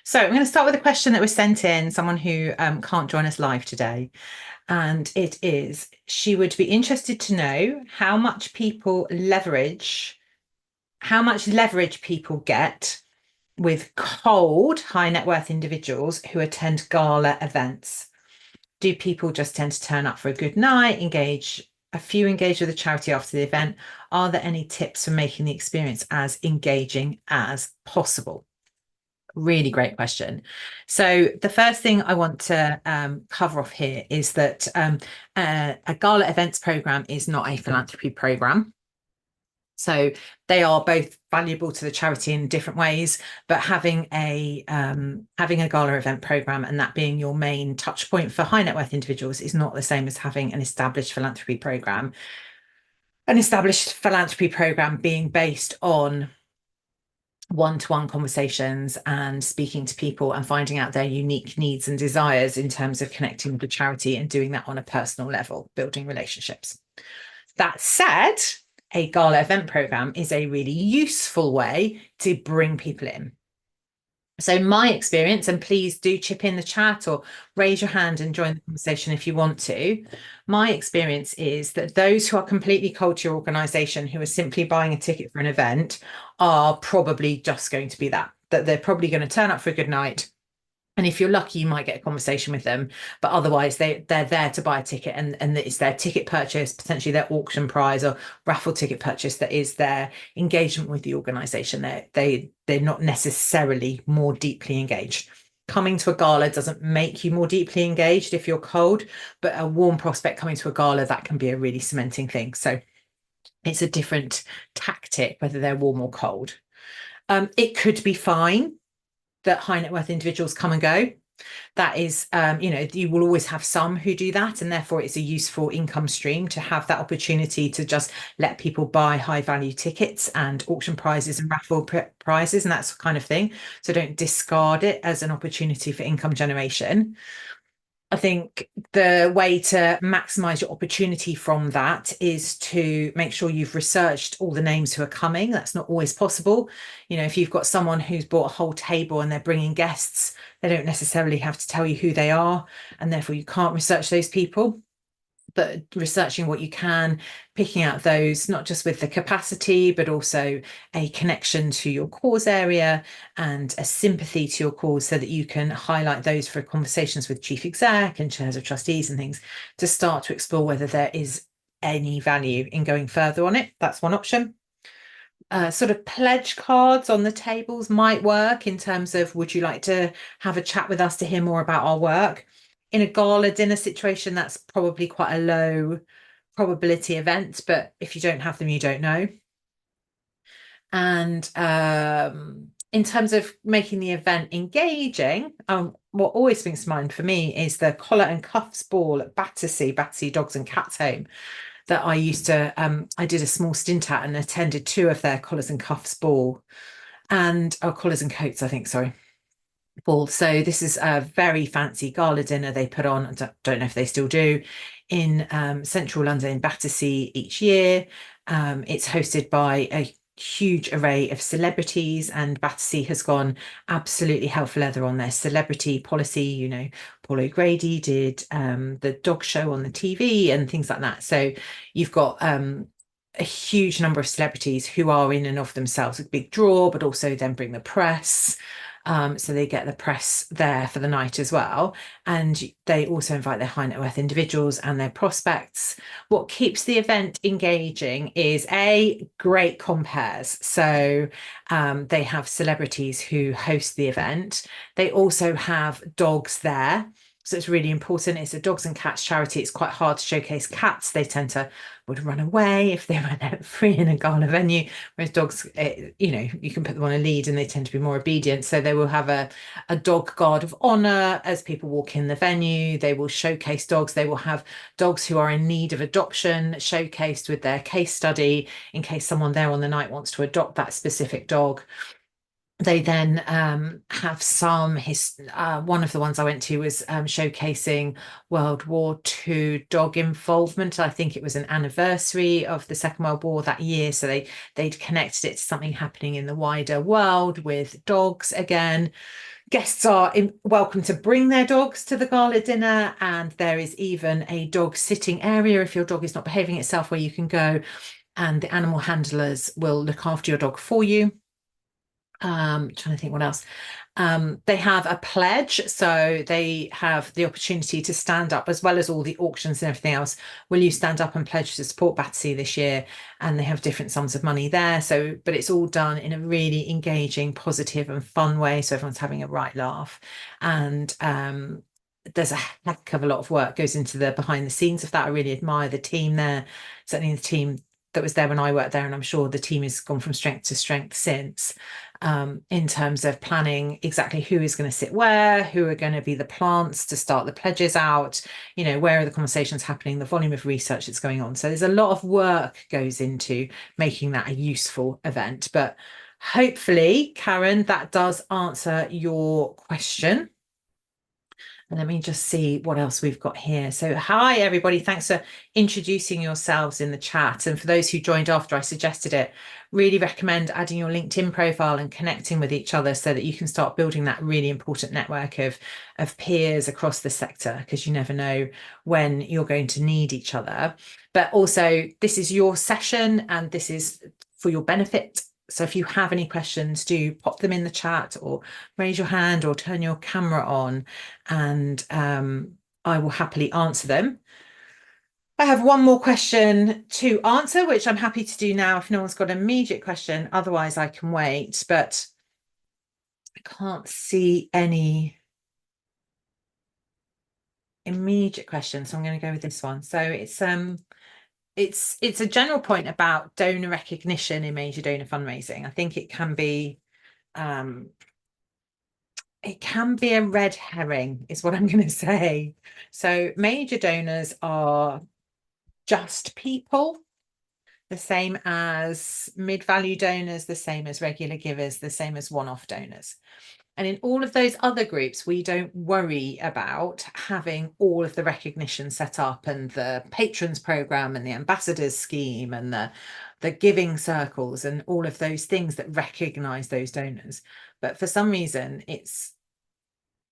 So I'm going to start with a question that was sent in, someone who can't join us live today. And it is, she would be interested to know how much leverage people get with cold high net worth individuals who attend gala events. Do people just tend to turn up for a good night, engage with the charity after the event? Are there any tips for making the experience as engaging as possible? Really great question. So the first thing I want to cover off here is that a gala events program is not a philanthropy program. So they are both valuable to the charity in different ways, but having a gala event program and that being your main touch point for high net worth individuals is not the same as having an established philanthropy program. An established philanthropy program being based on one-to-one conversations and speaking to people and finding out their unique needs and desires in terms of connecting with the charity and doing that on a personal level, building relationships. That said, a gala event program is a really useful way to bring people in. So my experience, and please do chip in the chat or raise your hand and join the conversation if you want to. My experience is that those who are completely cold to your organization, who are simply buying a ticket for an event, are probably just going to be that they're probably going to turn up for a good night. And if you're lucky, you might get a conversation with them. But otherwise, they're there to buy a ticket, and it's their ticket purchase, potentially their auction prize or raffle ticket purchase, that is their engagement with the organisation. They're not necessarily more deeply engaged. Coming to a gala doesn't make you more deeply engaged if you're cold, but a warm prospect coming to a gala, that can be a really cementing thing. So it's a different tactic, whether they're warm or cold. It could be fine that high net worth individuals come and go. That is, you will always have some who do that, and therefore it's a useful income stream to have that opportunity to just let people buy high value tickets and auction prizes and raffle prizes and that kind of thing. So don't discard it as an opportunity for income generation. I think the way to maximize your opportunity from that is to make sure you've researched all the names who are coming. That's not always possible. If you've got someone who's bought a whole table and they're bringing guests, they don't necessarily have to tell you who they are, and therefore you can't research those people. But researching what you can, picking out those, not just with the capacity, but also a connection to your cause area and a sympathy to your cause, so that you can highlight those for conversations with chief exec and chairs of trustees and things, to start to explore whether there is any value in going further on it. That's one option. Sort of pledge cards on the tables might work in terms of, would you like to have a chat with us to hear more about our work? In a gala dinner situation, that's probably quite a low probability event, but if you don't have them, you don't know. And in terms of making the event engaging, what always springs to mind for me is the collar and cuffs ball at Battersea Dogs and Cats Home, that I did a small stint at and attended two of their collars and cuffs ball collars and coats, I think, sorry, ball. So this is a very fancy gala dinner they put on. I don't know if they still do, in central London, in Battersea, each year. It's hosted by a huge array of celebrities, and Battersea has gone absolutely hell for leather on their celebrity policy. Paul O'Grady did the dog show on the TV and things like that. So you've got a huge number of celebrities who are in and of themselves a big draw, but also then bring the press. So they get the press there for the night as well. And they also invite their high net worth individuals and their prospects. What keeps the event engaging is great compares. So they have celebrities who host the event. They also have dogs there. So it's really important. It's a dogs and cats charity. It's quite hard to showcase cats. They would run away if they were free in a gala venue. Whereas dogs, you can put them on a lead and they tend to be more obedient. So they will have a dog guard of honor as people walk in the venue. They will showcase dogs. They will have dogs who are in need of adoption showcased with their case study in case someone there on the night wants to adopt that specific dog. They then have some one of the ones I went to was showcasing World War II dog involvement. I think it was an anniversary of the Second World War that year, so they'd connected it to something happening in the wider world with dogs again. Guests are welcome to bring their dogs to the gala dinner, and there is even a dog sitting area if your dog is not behaving itself, where you can go and the animal handlers will look after your dog for you. Trying to think what else. They have a pledge, so they have the opportunity to stand up, as well as all the auctions and everything else. Will you stand up and pledge to support Battersea this year? And they have different sums of money there. So, but it's all done in a really engaging, positive, and fun way, so everyone's having a right laugh. And there's a heck of a lot of work goes into the behind the scenes of that. I really admire the team there, certainly the team that was there when I worked there, and I'm sure the team has gone from strength to strength since, in terms of planning exactly who is going to sit where, who are going to be the plants to start the pledges out, where are the conversations happening, the volume of research that's going on. So there's a lot of work goes into making that a useful event. But hopefully, Karen, that does answer your question. And let me just see what else we've got here. So hi, everybody. Thanks for introducing yourselves in the chat. And for those who joined after I suggested it, really recommend adding your LinkedIn profile and connecting with each other so that you can start building that really important network of peers across the sector, because you never know when you're going to need each other. But also, this is your session and this is for your benefit. So if you have any questions, do pop them in the chat or raise your hand or turn your camera on, and I will happily answer them. I have one more question to answer, which I'm happy to do now if no one's got an immediate question. Otherwise, I can wait, but I can't see any immediate questions, so I'm going to go with this one. So it's a general point about donor recognition in major donor fundraising. I think it can be a red herring, is what I'm going to say. So major donors are just people, the same as mid-value donors, the same as regular givers, the same as one-off donors. And in all of those other groups, we don't worry about having all of the recognition set up and the patrons program and the ambassadors scheme and the giving circles and all of those things that recognize those donors. But for some reason,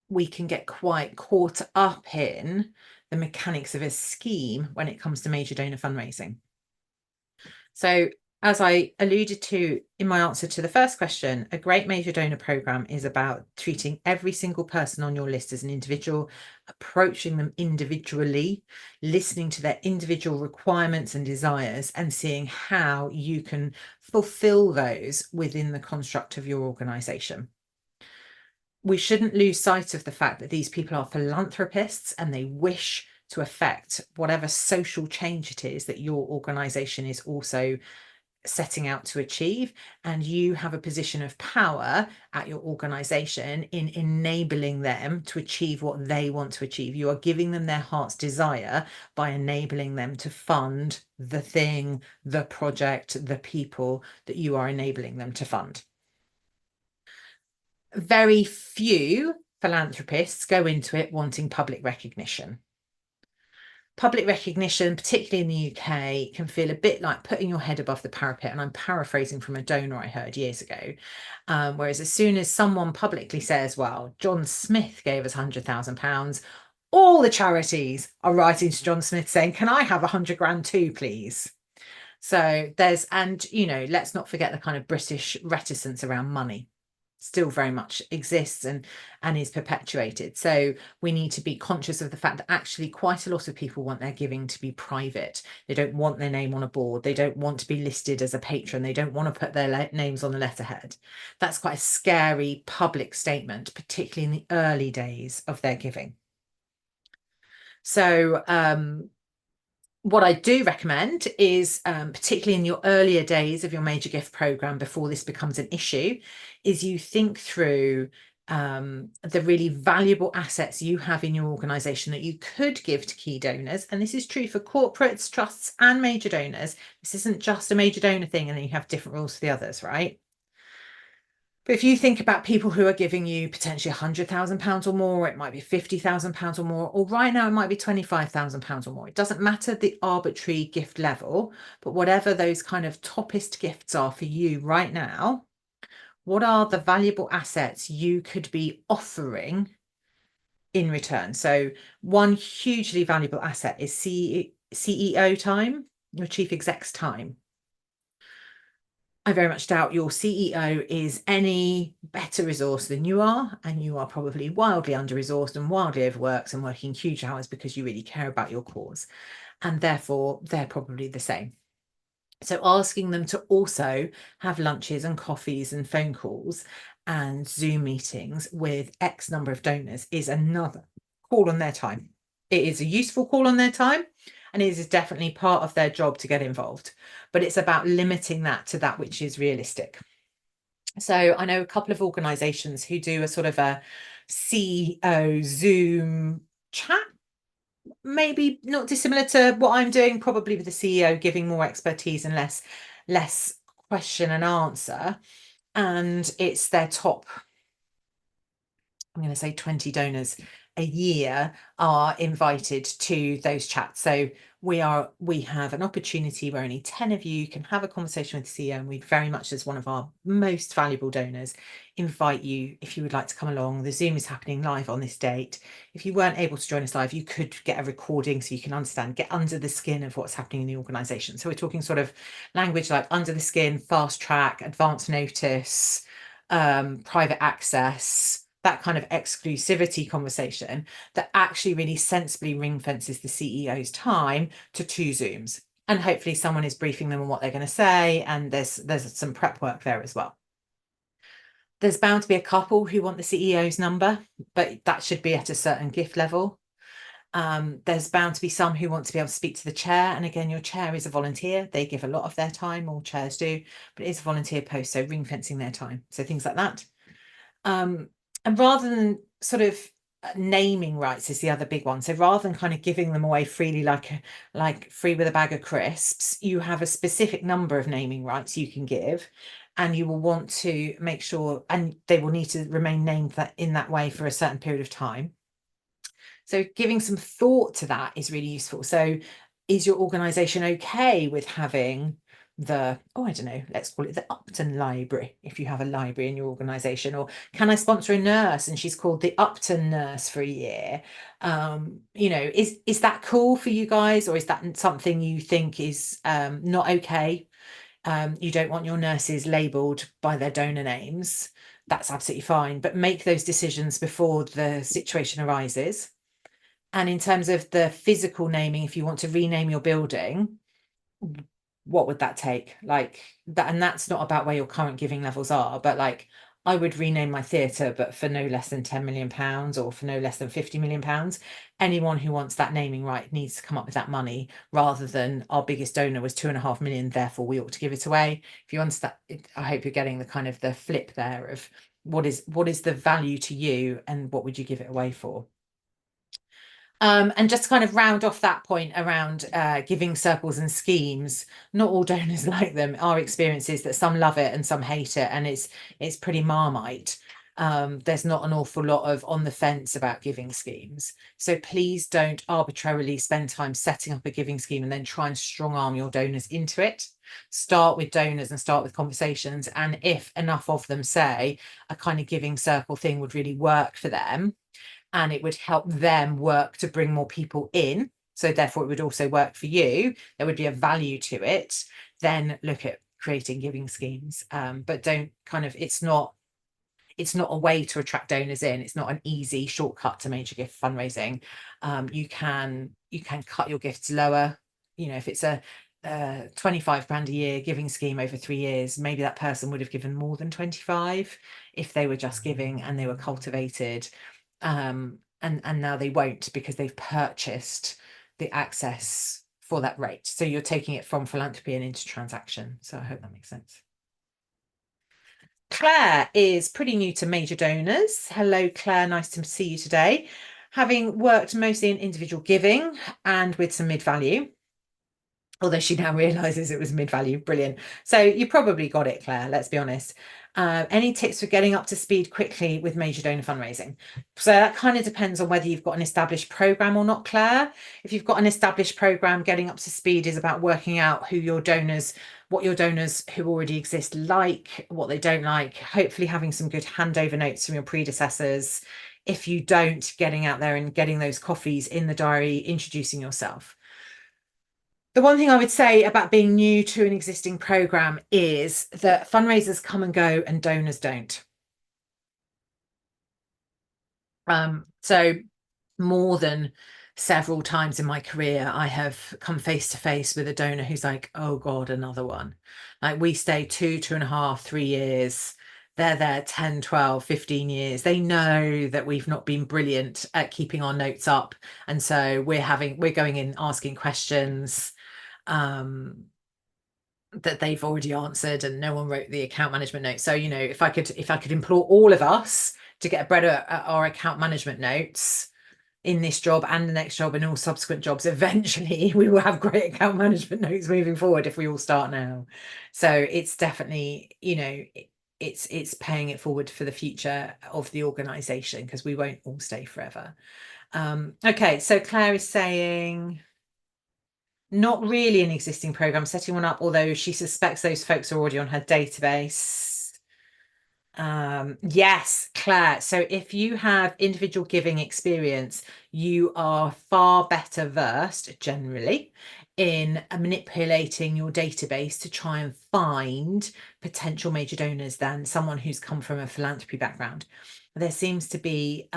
we can get quite caught up in the mechanics of a scheme when it comes to major donor fundraising. So as I alluded to in my answer to the first question, a great major donor program is about treating every single person on your list as an individual, approaching them individually, listening to their individual requirements and desires, and seeing how you can fulfill those within the construct of your organization. We shouldn't lose sight of the fact that these people are philanthropists and they wish to affect whatever social change it is that your organization is also setting out to achieve. And you have a position of power at your organization in enabling them to achieve what they want to achieve. You are giving them their heart's desire by enabling them to fund the thing, the project, the people that you are enabling them to fund. Very few philanthropists go into it wanting public recognition. Public recognition, particularly in the UK, can feel a bit like putting your head above the parapet. And I'm paraphrasing from a donor I heard years ago. Whereas as soon as someone publicly says, well, John Smith gave us £100,000, all the charities are writing to John Smith saying, can I have 100 grand too, please? So let's not forget the kind of British reticence around money still very much exists and is perpetuated. So we need to be conscious of the fact that actually quite a lot of people want their giving to be private. They don't want their name on a board. They don't want to be listed as a patron. They don't want to put their names on the letterhead. That's quite a scary public statement, particularly in the early days of their giving. So what I do recommend is, particularly in your earlier days of your major gift program, before this becomes an issue, is you think through the really valuable assets you have in your organization that you could give to key donors. And this is true for corporates, trusts, and major donors. This isn't just a major donor thing, and then you have different rules for the others, right? But if you think about people who are giving you potentially £100,000 or more, it might be £50,000 or more, or right now it might be £25,000 or more. It doesn't matter the arbitrary gift level, but whatever those kind of toppest gifts are for you right now, what are the valuable assets you could be offering in return? So one hugely valuable asset is CEO time, your chief exec's time. I very much doubt your CEO is any better resourced than you are, and you are probably wildly under-resourced and wildly overworked and working huge hours because you really care about your cause. And therefore, they're probably the same. So asking them to also have lunches and coffees and phone calls and Zoom meetings with X number of donors is another call on their time. It is a useful call on their time, and it is definitely part of their job to get involved. But it's about limiting that to that which is realistic. So I know a couple of organizations who do a sort of a CEO Zoom chat, maybe not dissimilar to what I'm doing, probably with the CEO giving more expertise and less question and answer. And it's their top, I'm going to say 20 donors a year are invited to those chats. So we have an opportunity where only 10 of you can have a conversation with the CEO, and we'd very much, as one of our most valuable donors, invite you if you would like to come along. The Zoom is happening live on this date. If you weren't able to join us live, you could get a recording so you can understand, get under the skin of what's happening in the organization. So we're talking sort of language like under the skin, fast track, advance notice, private access, that kind of exclusivity conversation that actually really sensibly ring fences the CEO's time to 2 Zooms. And hopefully someone is briefing them on what they're going to say. And there's some prep work there as well. There's bound to be a couple who want the CEO's number, but that should be at a certain gift level. There's bound to be some who want to be able to speak to the chair. And again, your chair is a volunteer. They give a lot of their time, all chairs do, but it is a volunteer post, so ring fencing their time. So things like that. And rather than sort of naming rights is the other big one. So rather than kind of giving them away freely, like free with a bag of crisps, you have a specific number of naming rights you can give, and you will want to make sure, and they will need to remain named in that way for a certain period of time. So giving some thought to that is really useful. So is your organization okay with having I don't know, let's call it the Upton Library, if you have a library in your organization? Or can I sponsor a nurse and she's called the Upton Nurse for a year? Is that cool for you guys, or is that something you think is not okay? You don't want your nurses labeled by their donor names. That's absolutely fine, but make those decisions before the situation arises. And in terms of the physical naming, if you want to rename your building, what would that take? Like that, and that's not about where your current giving levels are, but like I would rename my theatre, but for no less than £10 million or for no less than £50 million. Anyone who wants that naming right needs to come up with that money, rather than our biggest donor was 2.5 million, therefore we ought to give it away. If you understand, I hope you're getting the kind of the flip there of what is the value to you and what would you give it away for? And just to kind of round off that point around giving circles and schemes, not all donors like them. Our experience is that some love it and some hate it, and it's pretty Marmite. There's not an awful lot of on the fence about giving schemes. So please don't arbitrarily spend time setting up a giving scheme and then try and strong arm your donors into it. Start with donors and start with conversations. And if enough of them say a kind of giving circle thing would really work for them, and it would help them work to bring more people in, so therefore it would also work for you, there would be a value to it, then look at creating giving schemes. But don't kind of, it's not a way to attract donors in. It's not an easy shortcut to major gift fundraising. You can cut your gifts lower. If it's a 25 grand a year giving scheme over 3 years, maybe that person would have given more than 25 if they were just giving and they were cultivated. And now they won't, because they've purchased the access for that rate. So you're taking it from philanthropy and into transaction. So I hope that makes sense. Claire is pretty new to major donors. Hello, Claire. Nice to see you today. Having worked mostly in individual giving and with some mid-value, although she now realizes it was mid-value. Brilliant. So you probably got it, Claire, let's be honest. Any tips for getting up to speed quickly with major donor fundraising? So that kind of depends on whether you've got an established program or not, Claire. If you've got an established program, getting up to speed is about working out who your donors, what your donors who already exist like, what they don't like, hopefully having some good handover notes from your predecessors. If you don't, getting out there and getting those coffees in the diary, introducing yourself. The one thing I would say about being new to an existing program is that fundraisers come and go and donors don't. So more than several times in my career, I have come face to face with a donor who's like, oh God, another one. Like we stay 2.5, 3 years. They're there 10, 12, 15 years. They know that we've not been brilliant at keeping our notes up. And so we're going in asking questions that they've already answered, and no one wrote the account management note. So, if I could implore all of us to get better at our account management notes in this job and the next job and all subsequent jobs, eventually we will have great account management notes moving forward if we all start now. So it's definitely, it's paying it forward for the future of the organization, because we won't all stay forever. Okay, so Claire is saying not really an existing program, setting one up, although she suspects those folks are already on her database. Yes, Claire. So if you have individual giving experience, you are far better versed generally in manipulating your database to try and find potential major donors than someone who's come from a philanthropy background. There seems to be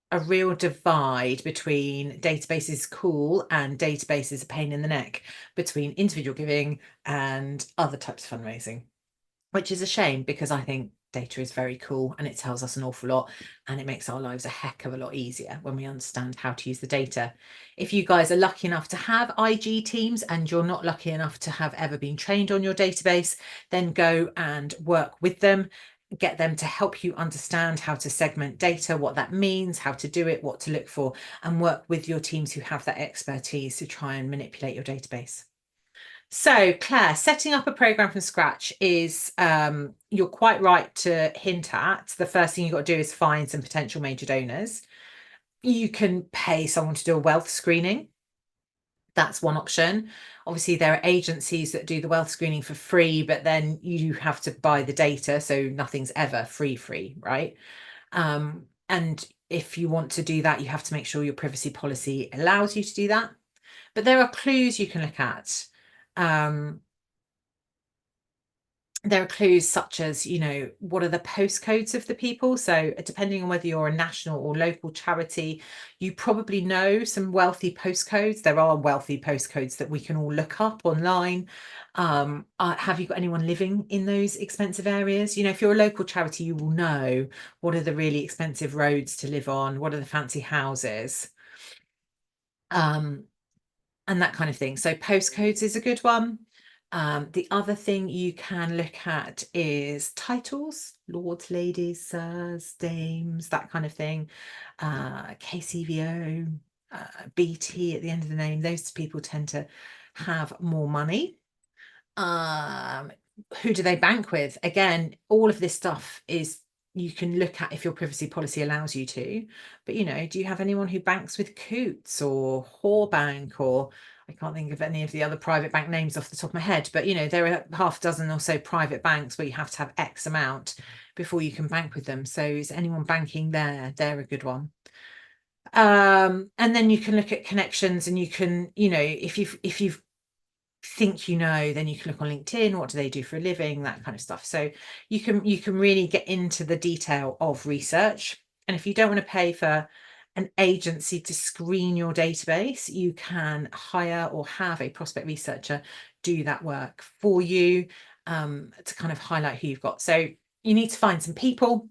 a real divide between databases cool and databases a pain in the neck, between individual giving and other types of fundraising, which is a shame, because I think data is very cool and it tells us an awful lot, and it makes our lives a heck of a lot easier when we understand how to use the data. If you guys are lucky enough to have IG teams and you're not lucky enough to have ever been trained on your database, then go and work with them. Get them to help you understand how to segment data, what that means, how to do it, what to look for, and work with your teams who have that expertise to try and manipulate your database. So, Claire, setting up a program from scratch is, you're quite right to hint at, the first thing you've got to do is find some potential major donors. You can pay someone to do a wealth screening. That's one option. Obviously, there are agencies that do the wealth screening for free, but then you have to buy the data, so nothing's ever free, right? And if you want to do that, you have to make sure your privacy policy allows you to do that. But there are clues you can look at. There are clues such as, what are the postcodes of the people? So depending on whether you're a national or local charity, you probably know some wealthy postcodes. There are wealthy postcodes that we can all look up online. Have you got anyone living in those expensive areas? If you're a local charity, you will know what are the really expensive roads to live on, what are the fancy houses, and that kind of thing. So postcodes is a good one. The other thing you can look at is titles: lords, ladies, sirs, dames, that kind of thing. KCVO, BT at the end of the name. Those people tend to have more money. Who do they bank with? Again, all of this stuff is, you can look at if your privacy policy allows you to, but do you have anyone who banks with Coots or Bank, or I can't think of any of the other private bank names off the top of my head, but there are half a dozen or so private banks where you have to have X amount before you can bank with them. So is anyone banking there? They're a good one. And then you can look at connections, and you can, if you've think then you can look on LinkedIn, what do they do for a living, that kind of stuff. So you can really get into the detail of research. And if you don't want to pay for an agency to screen your database, you can hire or have a prospect researcher do that work for you, to kind of highlight who you've got. So you need to find some people.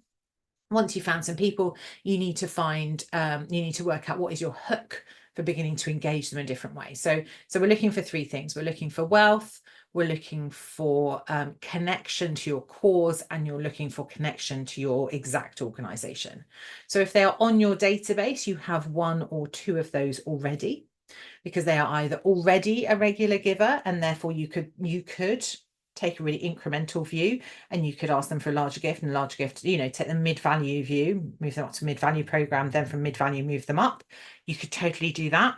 Once you've found some people, you need to work out what is your hook for beginning to engage them in different ways. So we're looking for three things. We're looking for wealth, we're looking for connection to your cause, and you're looking for connection to your exact organization. So if they are on your database, you have one or two of those already, because they are either already a regular giver and therefore you could take a really incremental view, and you could ask them for a larger gift, and a larger gift, take the mid-value view, move them up to mid-value program, then from mid-value move them up. You could totally do that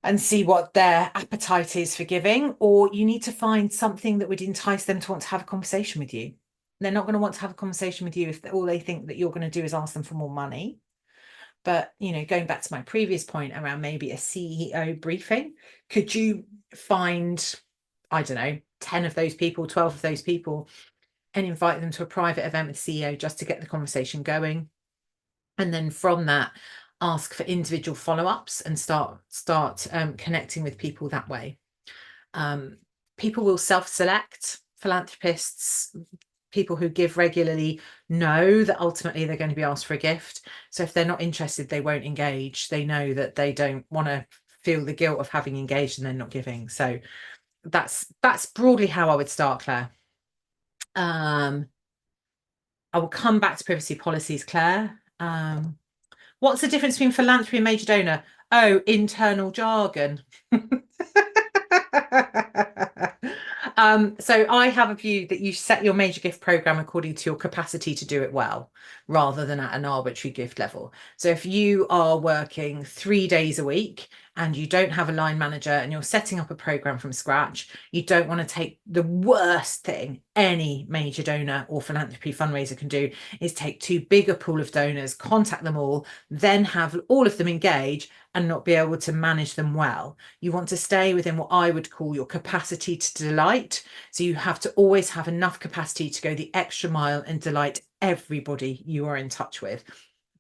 and see what their appetite is for giving. Or you need to find something that would entice them to want to have a conversation with you. They're not going to want to have a conversation with you if all they think that you're going to do is ask them for more money. But, going back to my previous point around maybe a CEO briefing, could you find, I don't know, 10 of those people, 12 of those people, and invite them to a private event with the CEO just to get the conversation going? And then from that, ask for individual follow-ups and start connecting with people that way. People will self-select. Philanthropists, people who give regularly, know that ultimately they're going to be asked for a gift. So if they're not interested, they won't engage. They know that they don't want to feel the guilt of having engaged and then not giving. So that's broadly how I would start, Claire. I will come back to privacy policies, Claire. What's the difference between philanthropy and major donor? Oh, internal jargon. So I have a view that you set your major gift program according to your capacity to do it well, rather than at an arbitrary gift level. So if you are working 3 days a week and you don't have a line manager and you're setting up a program from scratch, you don't want to take the worst thing any major donor or philanthropy fundraiser can do is take too big a pool of donors, contact them all, then have all of them engage and not be able to manage them well. You want to stay within what I would call your capacity to delight. So you have to always have enough capacity to go the extra mile and delight everybody you are in touch with.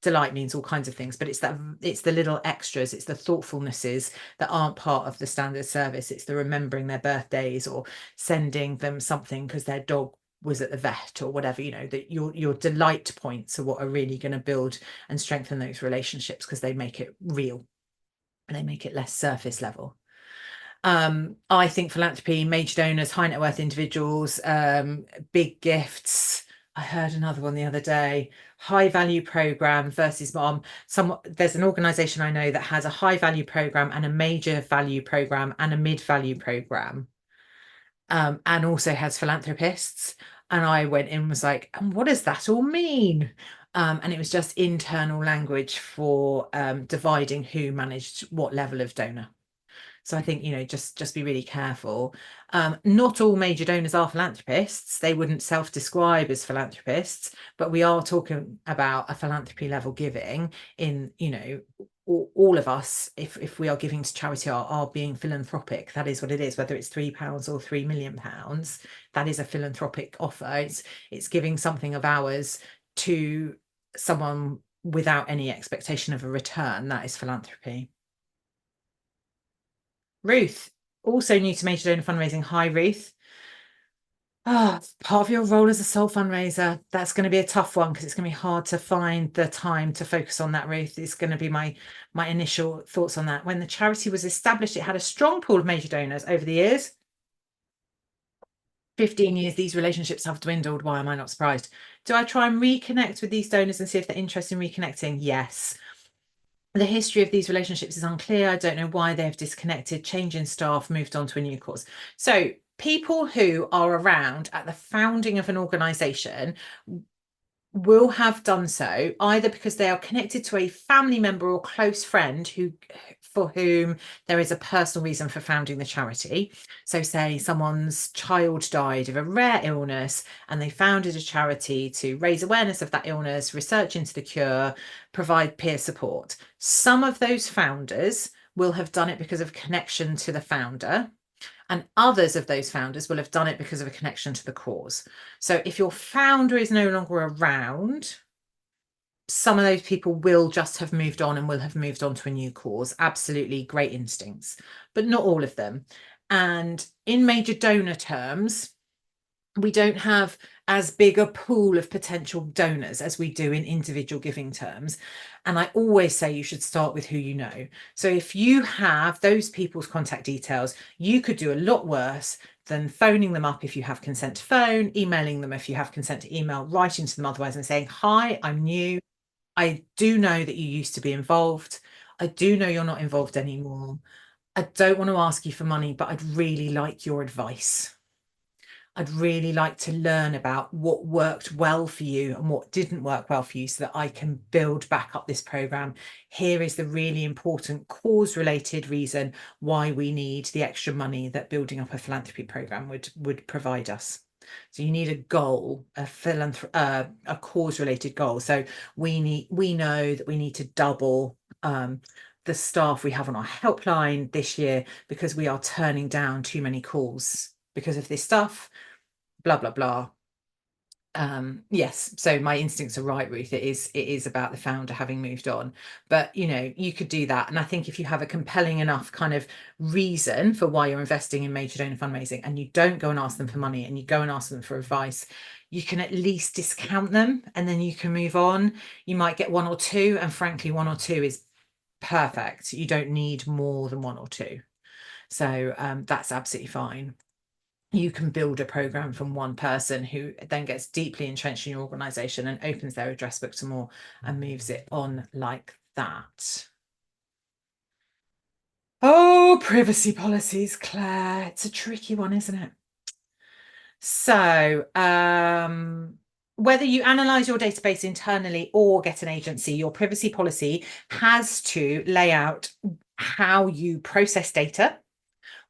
Delight means all kinds of things, but it's the little extras, it's the thoughtfulnesses that aren't part of the standard service. It's the remembering their birthdays or sending them something because their dog was at the vet or whatever, that your delight points are what are really going to build and strengthen those relationships, because they make it real and they make it less surface level. I think philanthropy, major donors, high net worth individuals, big gifts. I heard another one the other day, high value program versus there's an organization I know that has a high value program and a major value program and a mid value program, and also has philanthropists. And I went in and was like, and what does that all mean? And it was just internal language for dividing who managed what level of donor. So I think, just be really careful. Not all major donors are philanthropists. They wouldn't self-describe as philanthropists, but we are talking about a philanthropy level giving in, all of us, if we are giving to charity, are being philanthropic. That is what it is, whether it's £3 or £3 million. That is a philanthropic offer. It's giving something of ours to someone without any expectation of a return. That is philanthropy. Ruth, also new to major donor fundraising. Hi, Ruth. Part of your role as a sole fundraiser, that's going to be a tough one, because it's going to be hard to find the time to focus on that, Ruth. It's going to be my initial thoughts on that. When the charity was established, it had a strong pool of major donors. Over the years, 15 years, these relationships have dwindled. Why am I not surprised? Do I try and reconnect with these donors and see if they're interested in reconnecting? Yes. The history of these relationships is unclear. I don't know why they have disconnected, changed in staff, moved on to a new cause. So people who are around at the founding of an organisation will have done so either because they are connected to a family member or close friend for whom there is a personal reason for founding the charity. So say someone's child died of a rare illness and they founded a charity to raise awareness of that illness, research into the cure, provide peer support. Some of those founders will have done it because of connection to the founder, and others of those founders will have done it because of a connection to the cause. So if your founder is no longer around, some of those people will just have moved on and will have moved on to a new cause. Absolutely great instincts, but not all of them. And in major donor terms, we don't have as big a pool of potential donors as we do in individual giving terms. And I always say you should start with who you know. So if you have those people's contact details, you could do a lot worse than phoning them up if you have consent to phone, emailing them if you have consent to email, writing to them otherwise and saying, hi, I'm new. I do know that you used to be involved. I do know you're not involved anymore. I don't want to ask you for money, but I'd really like your advice. I'd really like to learn about what worked well for you and what didn't work well for you so that I can build back up this program. Here is the really important cause-related reason why we need the extra money that building up a philanthropy program would provide us. So you need a goal, a cause-related goal. So we know that we need to double the staff we have on our helpline this year because we are turning down too many calls because of this stuff, blah, blah, blah. Yes, so my instincts are right, Ruth. It is about the founder having moved on. But you could do that. And I think if you have a compelling enough kind of reason for why you're investing in major donor fundraising, and you don't go and ask them for money and you go and ask them for advice, you can at least discount them and then you can move on. You might get one or two, and frankly, one or two is perfect. You don't need more than one or two. So that's absolutely fine. You can build a program from one person who then gets deeply entrenched in your organization and opens their address book to more and moves it on like that. Oh, privacy policies, Claire. It's a tricky one, isn't it? So, whether you analyze your database internally or get an agency, your privacy policy has to lay out how you process data,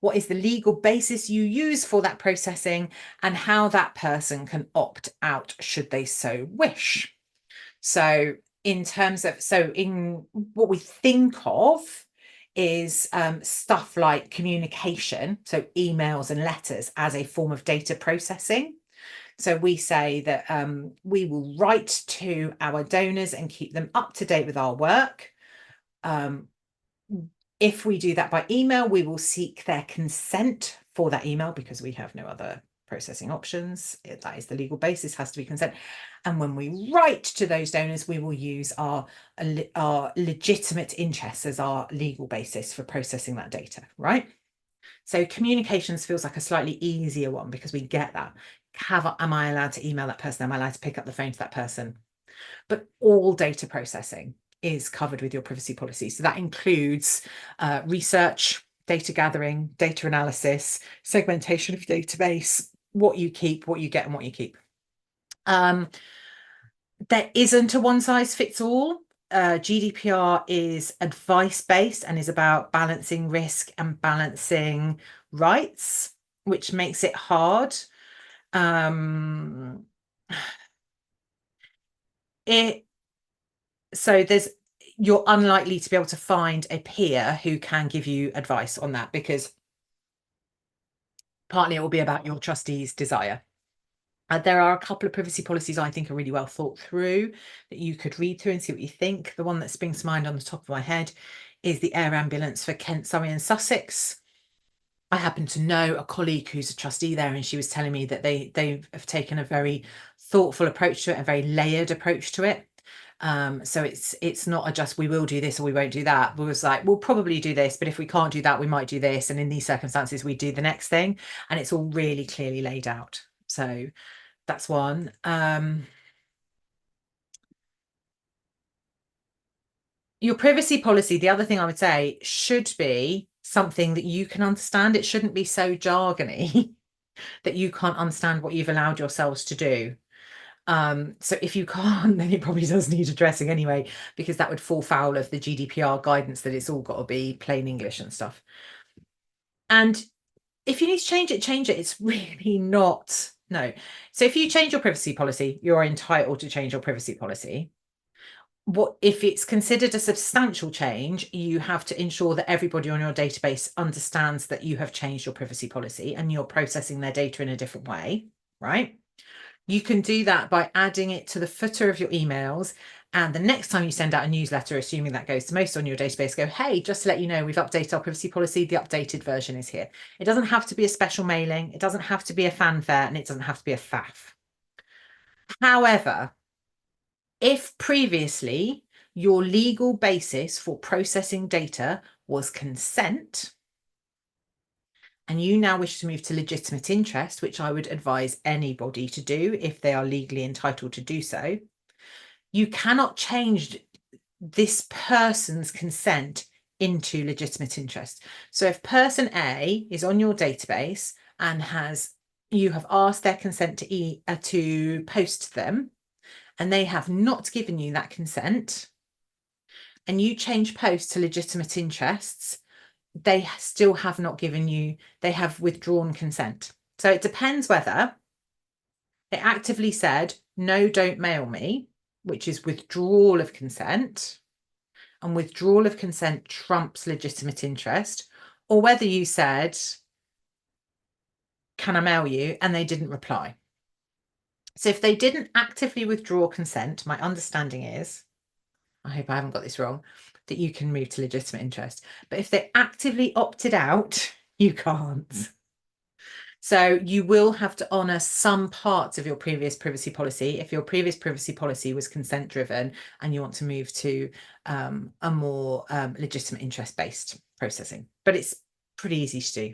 what is the legal basis you use for that processing, and how that person can opt out should they so wish. So in what we think of is stuff like communication, so emails and letters as a form of data processing. So we say that we will write to our donors and keep them up to date with our work. If we do that by email, we will seek their consent for that email because we have no other processing options. That is the legal basis, has to be consent. And when we write to those donors, we will use our legitimate interests as our legal basis for processing that data, right? So communications feels like a slightly easier one because we get that. Am I allowed to email that person? Am I allowed to pick up the phone to that person? But all data processing is covered with your privacy policy. So that includes research, data gathering, data analysis, segmentation of database, what you keep, what you get, and what you keep. There isn't a one size fits all. GDPR is advice-based and is about balancing risk and balancing rights, which makes it hard. So you're unlikely to be able to find a peer who can give you advice on that because partly it will be about your trustee's desire. There are a couple of privacy policies I think are really well thought through that you could read through and see what you think. The one that springs to mind on the top of my head is the air ambulance for Kent, Surrey and Sussex. I happen to know a colleague who's a trustee there, and she was telling me that they have taken a very thoughtful approach to it, a very layered approach to it. So it's not just we will do this or we won't do that. But it was like, we'll probably do this, but if we can't do that, we might do this. And in these circumstances, we do the next thing. And it's all really clearly laid out. So that's one. Your privacy policy, the other thing I would say, should be something that you can understand. It shouldn't be so jargony that you can't understand what you've allowed yourselves to do. So if you can't, then it probably does need addressing anyway, because that would fall foul of the GDPR guidance that it's all got to be plain English and stuff. And if you need to change it, change it. It's really not, no. So if you change your privacy policy, you're entitled to change your privacy policy. What if it's considered a substantial change, you have to ensure that everybody on your database understands that you have changed your privacy policy and you're processing their data in a different way, right? You can do that by adding it to the footer of your emails. And the next time you send out a newsletter, assuming that goes to most on your database, go, hey, just to let you know, we've updated our privacy policy. The updated version is here. It doesn't have to be a special mailing. It doesn't have to be a fanfare, and it doesn't have to be a faff. However, if previously your legal basis for processing data was consent, and you now wish to move to legitimate interest, which I would advise anybody to do if they are legally entitled to do so, you cannot change this person's consent into legitimate interest. So if person A is on your database and has you have asked their consent to post them, and they have not given you that consent, and you change post to legitimate interests, they still have not given you, they have withdrawn consent. So it depends whether they actively said, no, don't mail me, which is withdrawal of consent, and withdrawal of consent trumps legitimate interest, or whether you said, can I mail you? And they didn't reply. So if they didn't actively withdraw consent, my understanding is, I hope I haven't got this wrong, that you can move to legitimate interest. But if they actively opted out, you can't. So you will have to honour some parts of your previous privacy policy. If your previous privacy policy was consent driven and you want to move to a more legitimate interest based processing, but it's pretty easy to do.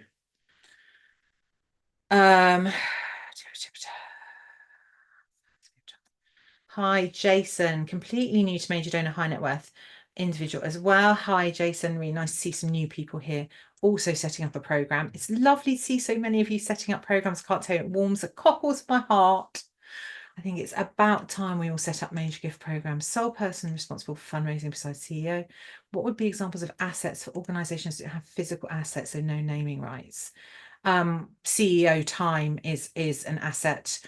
Hi, Jason, completely new to major donor high net worth individual as well. Hi, Jason, really nice to see some new people here also setting up a program. It's lovely to see so many of you setting up programs. I can't tell you, it warms the cockles of my heart. I think it's about time we all set up major gift programs. Sole person responsible for fundraising besides CEO. What would be examples of assets for organizations that have physical assets, so no naming rights? CEO time is an asset.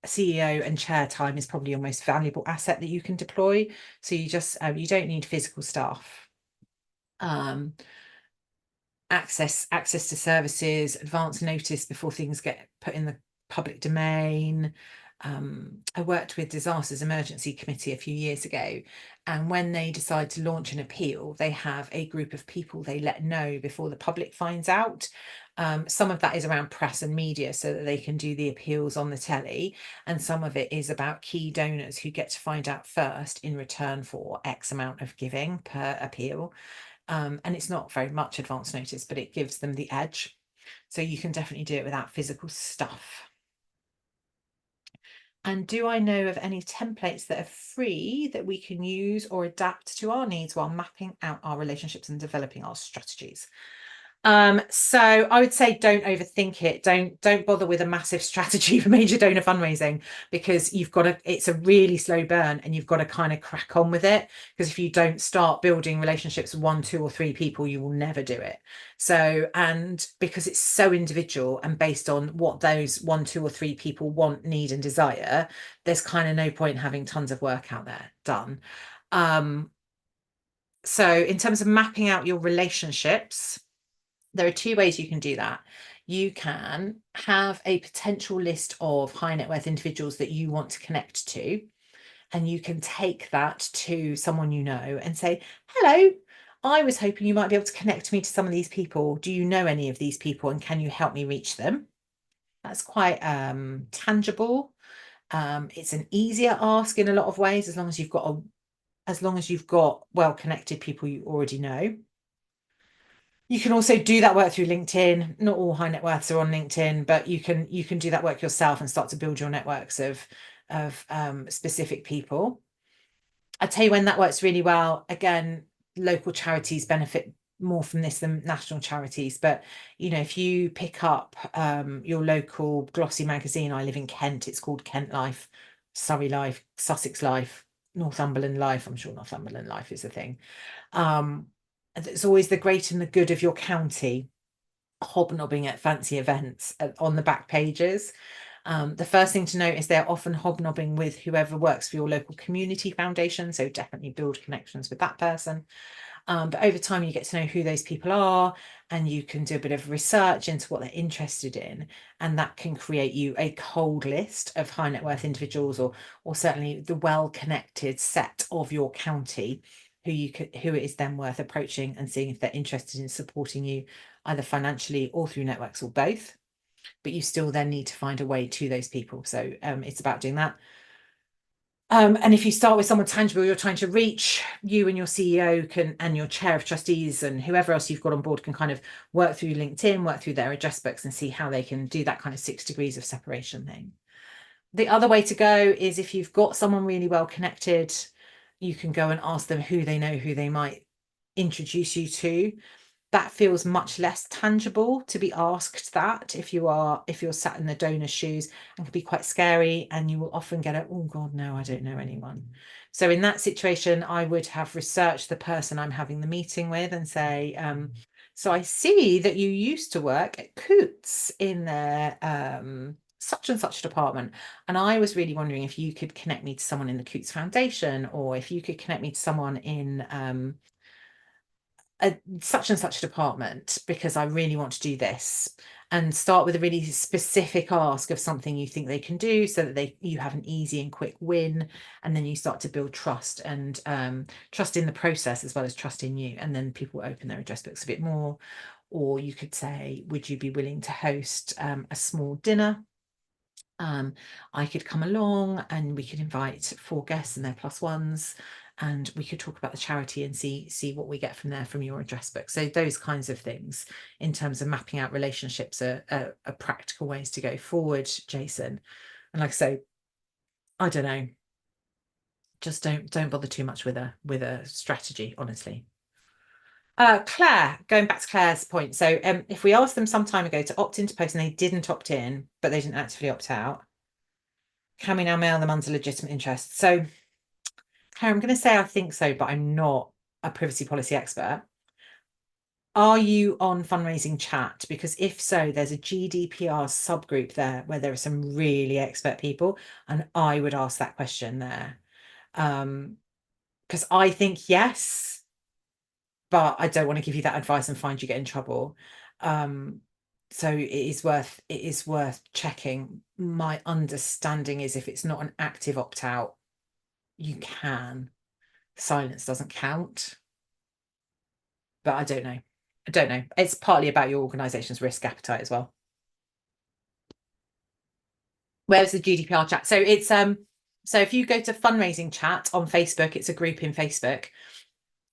CEO and chair time is probably your most valuable asset that you can deploy. So you just you don't need physical staff. Access to services, advance notice before things get put in the public domain. I worked with Disasters Emergency Committee a few years ago, and when they decide to launch an appeal, they have a group of people they let know before the public finds out. Some of that is around press and media so that they can do the appeals on the telly, and some of it is about key donors who get to find out first in return for X amount of giving per appeal. And it's not very much advance notice, but it gives them the edge. So you can definitely do it without physical stuff. And do I know of any templates that are free that we can use or adapt to our needs while mapping out our relationships and developing our strategies? So I would say don't overthink it. Don't bother with a massive strategy for major donor fundraising, because it's a really slow burn and you've got to kind of crack on with it. Because if you don't start building relationships with 1, 2, or 3 people, you will never do it. So, and because it's so individual and based on what those 1, 2, or 3 people want, need, and desire, there's kind of no point in having tons of work out there done. So in terms of mapping out your relationships, there are 2 ways you can do that. You can have a potential list of high net worth individuals that you want to connect to, and you can take that to someone you know and say, hello, I was hoping you might be able to connect me to some of these people. Do you know any of these people, and can you help me reach them? That's quite tangible. It's an easier ask in a lot of ways, as long as you've got well-connected people you already know. You can also do that work through LinkedIn. Not all high net worths are on LinkedIn, but you can do that work yourself and start to build your networks of specific people. I tell you when that works really well. Again, local charities benefit more from this than national charities. But if you pick up your local glossy magazine, I live in Kent. It's called Kent Life, Surrey Life, Sussex Life, Northumberland Life. I'm sure Northumberland Life is a thing. It's always the great and the good of your county hobnobbing at fancy events on the back pages. The first thing to note is they're often hobnobbing with whoever works for your local community foundation, so definitely build connections with that person. But over time, you get to know who those people are, and you can do a bit of research into what they're interested in, and that can create you a cold list of high net worth individuals, or certainly the well-connected set of your county who it is then worth approaching and seeing if they're interested in supporting you either financially or through networks, or both. But you still then need to find a way to those people. So it's about doing that. And if you start with someone tangible you're trying to reach, you and your CEO and your chair of trustees and whoever else you've got on board can kind of work through LinkedIn, work through their address books, and see how they can do that kind of 6 degrees of separation thing. The other way to go is, if you've got someone really well connected, you can go and ask them who they know, who they might introduce you to. that feels much less tangible to be asked that if you're sat in the donor's shoes, and can be quite scary, and you will often get a, oh God, no, I don't know anyone. So in that situation, I would have researched the person I'm having the meeting with and say, so I see that you used to work at Coots in their such and such department. And I was really wondering if you could connect me to someone in the Coots Foundation, or if you could connect me to someone in such and such department, because I really want to do this. And start with a really specific ask of something you think they can do, so that you have an easy and quick win, and then you start to build trust, and trust in the process as well as trust in you, and then people open their address books a bit more. Or you could say, would you be willing to host a small dinner? I could come along and we could invite 4 guests and their plus ones, and we could talk about the charity and see what we get from there from your address book. So those kinds of things in terms of mapping out relationships are practical ways to go forward, Jason. And like I say, I don't know, just don't bother too much with a strategy, honestly. Claire, going back to Claire's point. So if we asked them some time ago to opt into post and they didn't opt in, but they didn't actively opt out, can we now mail them under legitimate interest? So, Claire, I'm going to say I think so, but I'm not a privacy policy expert. Are you on fundraising chat? Because if so, there's a GDPR subgroup there where there are some really expert people, and I would ask that question there. Because I think yes, but I don't want to give you that advice and find you get in trouble. So it is worth checking. My understanding is if it's not an active opt-out, you can. Silence doesn't count. But I don't know. I don't know. It's partly about your organization's risk appetite as well. Where's the GDPR chat? So it's so if you go to fundraising chat on Facebook, it's a group in Facebook.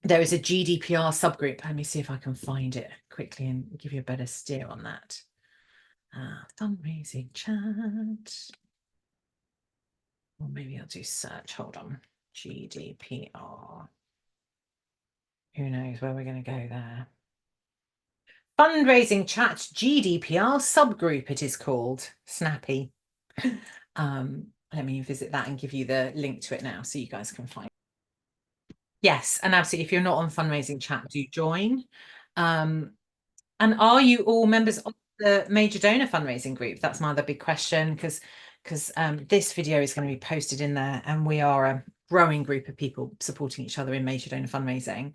There is a GDPR subgroup. Let me see if I can find it quickly and give you a better steer on that. Fundraising chat. Or maybe I'll do search. Hold on. GDPR. Who knows where we're going to go there? Fundraising chat GDPR subgroup, it is called. Snappy. Let me visit that and give you the link to it now so you guys can find. Yes, and absolutely, if you're not on fundraising chat, do join. And are you all members of the major donor fundraising group? That's my other big question, because this video is going to be posted in there, and we are a growing group of people supporting each other in major donor fundraising.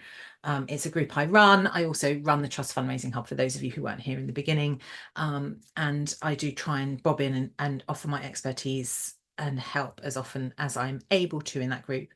It's a group I run. I also run the Trust Fundraising Hub for those of you who weren't here in the beginning. And I do try and bob in and offer my expertise and help as often as I'm able to in that group.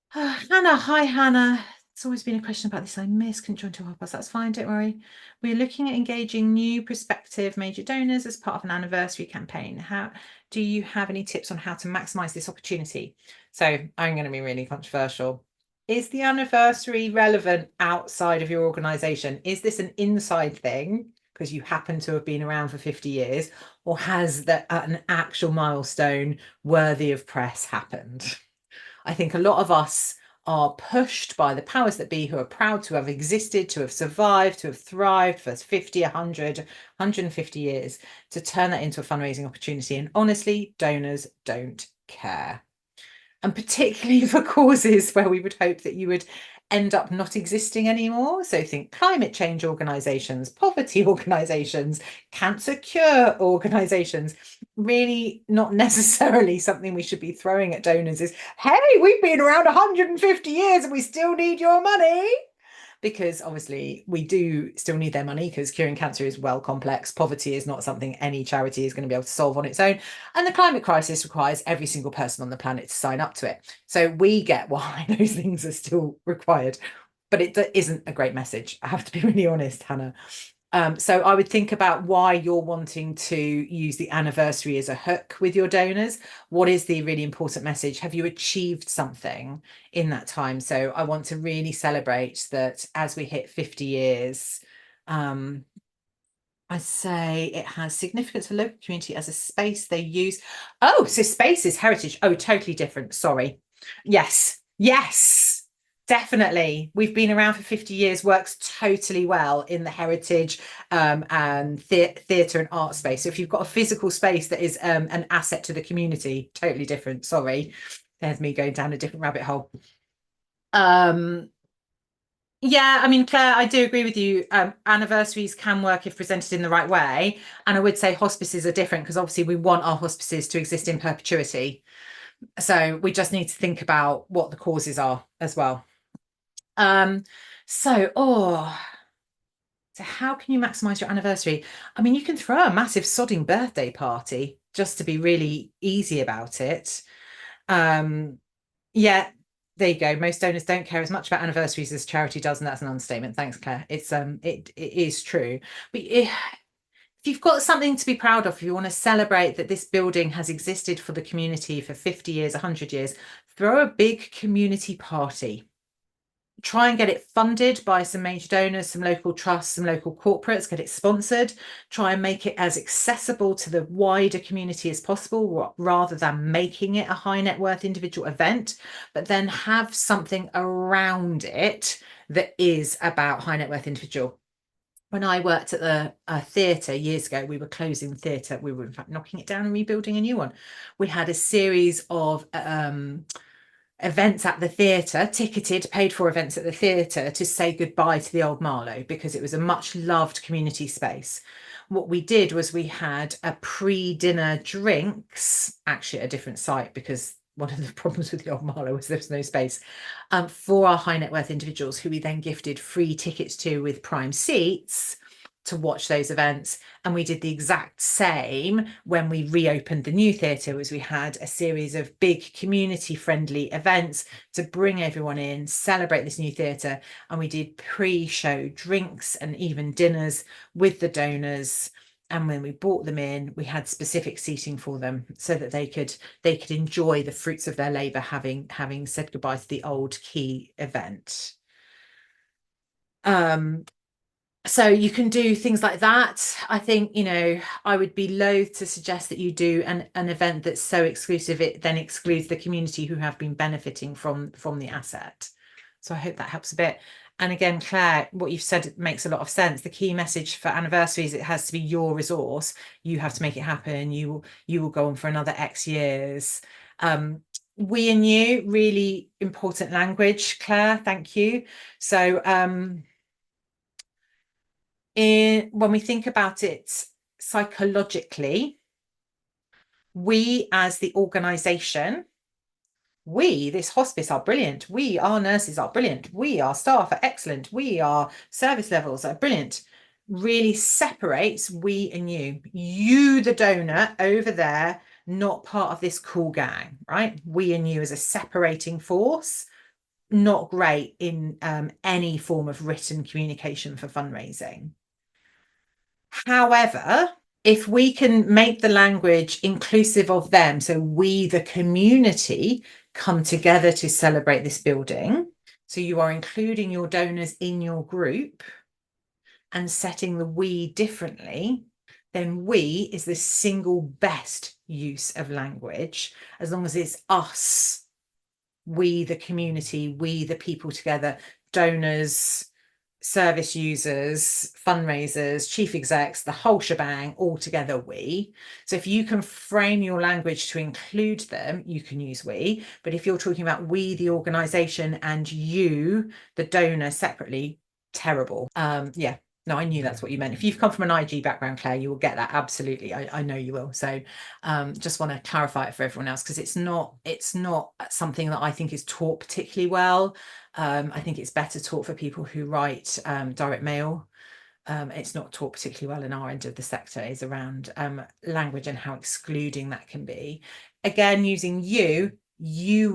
Hannah, hi Hannah. It's always been a question about this I missed. Couldn't join till 12:30. That's fine, don't worry. We're looking at engaging new prospective major donors as part of an anniversary campaign. How do you have any tips on how to maximize this opportunity? So I'm going to be really controversial. Is the anniversary relevant outside of your organization? Is this an inside thing because you happen to have been around for 50 years, or has that an actual milestone worthy of press happened? I think a lot of us are pushed by the powers that be, who are proud to have existed, to have survived, to have thrived for 50, 100, 150 years, to turn that into a fundraising opportunity. And honestly, donors don't care. And particularly for causes where we would hope that you would end up not existing anymore. So think climate change organizations, poverty organizations, cancer cure organizations. Really not necessarily something we should be throwing at donors is, hey, we've been around 150 years and we still need your money. Because obviously we do still need their money, because curing cancer is well complex. Poverty is not something any charity is going to be able to solve on its own. And the climate crisis requires every single person on the planet to sign up to it. So we get why those things are still required. But it isn't a great message. I have to be really honest, Hannah. So I would think about why you're wanting to use the anniversary as a hook with your donors. What is the really important message? Have you achieved something in that time? So I want to really celebrate that as we hit 50 years. I say it has significance for local community as a space they use. Oh, so space is heritage. Oh, totally different. Sorry. Yes. Yes. Definitely. We've been around for 50 years, works totally well in the heritage and theatre and art space. So if you've got a physical space that is an asset to the community, totally different. Sorry, there's me going down a different rabbit hole. Um, yeah, I mean, Claire, I do agree with you. Anniversaries can work if presented in the right way. And I would say hospices are different because obviously we want our hospices to exist in perpetuity. So we just need to think about what the causes are as well. Um, oh, so how can you maximize your anniversary? I mean, you can throw a massive sodding birthday party just to be really easy about it. Um, yeah, there you go. Most donors don't care as much about anniversaries as charity does, and that's an understatement. Thanks, Claire. It is true. But if you've got something to be proud of, if you want to celebrate that this building has existed for the community for 50 years, 100 years, throw a big community party. Try and get it funded by some major donors, some local trusts, some local corporates, get it sponsored, try and make it as accessible to the wider community as possible rather than making it a high net worth individual event, but then have something around it that is about high net worth individual. When I worked at the theatre years ago, we were closing the theatre. We were in fact knocking it down and rebuilding a new one. We had a series of events at the theatre, ticketed, paid for events at the theatre to say goodbye to the old Marlow because it was a much loved community space. What we did was we had a pre-dinner drinks, actually at a different site because one of the problems with the old Marlow was there was no space, for our high net worth individuals who we then gifted free tickets to with prime seats to watch those events. And we did the exact same when we reopened the new theatre, as we had a series of big community friendly events to bring everyone in, celebrate this new theatre. And we did pre-show drinks and even dinners with the donors. And when we brought them in, we had specific seating for them so that they could enjoy the fruits of their labour, having said goodbye to the old key event. So you can do things like that. I think, I would be loath to suggest that you do an event that's so exclusive it then excludes the community who have been benefiting from the asset. So I hope that helps a bit. And again, Claire, what you've said makes a lot of sense. The key message for anniversaries, it has to be your resource. You have to make it happen. You will go on for another X years. We and you, really important language, Claire. Thank you. So when we think about it psychologically, we as the organization, this hospice are brilliant. Our nurses are brilliant. Our staff are excellent. Our service levels are brilliant. Really separates we and you. You, the donor over there, not part of this cool gang, right? We and you as a separating force, not great in any form of written communication for fundraising. However, if we can make the language inclusive of them, so we, the community, come together to celebrate this building, so you are including your donors in your group and setting the we differently, then we is the single best use of language, as long as it's us, we, the community, we, the people together, donors, service users, fundraisers, chief execs, the whole shebang, all together we. So if you can frame your language to include them, you can use we. But if you're talking about we, the organization, and you, the donor, separately, terrible. Yeah. No, I knew that's what you meant. If you've come from an IG background, Claire, you will get that. Absolutely. I know you will. So just want to clarify it for everyone else because it's not something that I think is taught particularly well. I think it's better taught for people who write direct mail. It's not taught particularly well in our end of the sector, is around language and how excluding that can be. Again, using you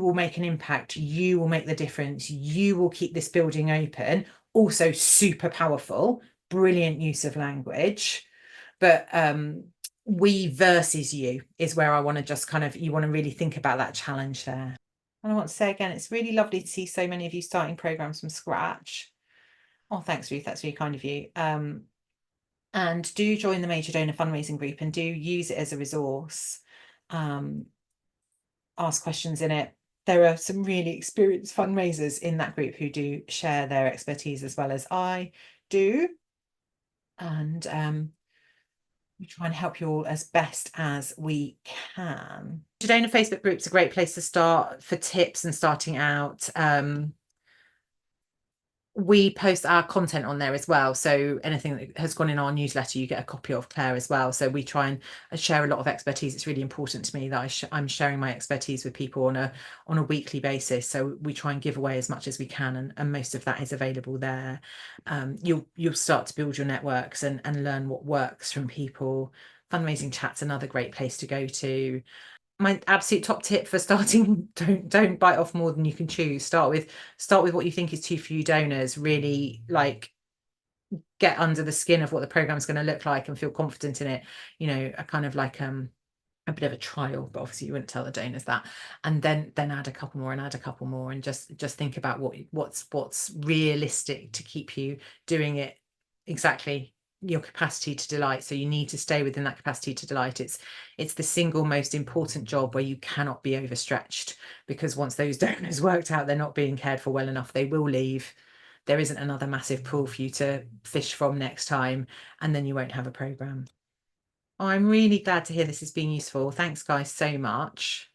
will make an impact. You will make the difference. You will keep this building open. Also super powerful, brilliant use of language. But we versus you is where I want to just you want to really think about that challenge there. And I want to say again, it's really lovely to see so many of you starting programs from scratch. Oh, thanks, Ruth. That's really kind of you. And do join the Major Donor Fundraising Group and do use it as a resource. Ask questions in it. there are some really experienced fundraisers in that group who do share their expertise as well as I do. And we try and help you all as best as we can. Donor Facebook group's a great place to start for tips and starting out. We post our content on there as well. So anything that has gone in our newsletter, you get a copy of, Claire, as well. So we try and share a lot of expertise. It's really important to me that I'm sharing my expertise with people on a weekly basis. So we try and give away as much as we can, and most of that is available there. You'll start to build your networks and learn what works from people. Fundraising chat's another great place to go to. My absolute top tip for starting, don't bite off more than you can chew. Start with what you think is too few donors. Really, like, get under the skin of what the program is going to look like and feel confident in it. You know, a kind of like a bit of a trial, but obviously you wouldn't tell the donors that. And then add a couple more and add a couple more, and just think about what's realistic to keep you doing it exactly your capacity to delight. So you need to stay within that capacity to delight. It's the single most important job where you cannot be overstretched, because once those donors worked out they're not being cared for well enough, they will leave. There isn't another massive pool for you to fish from next time, and then you won't have a program. I'm really glad to hear this has been useful. Thanks, guys, so much.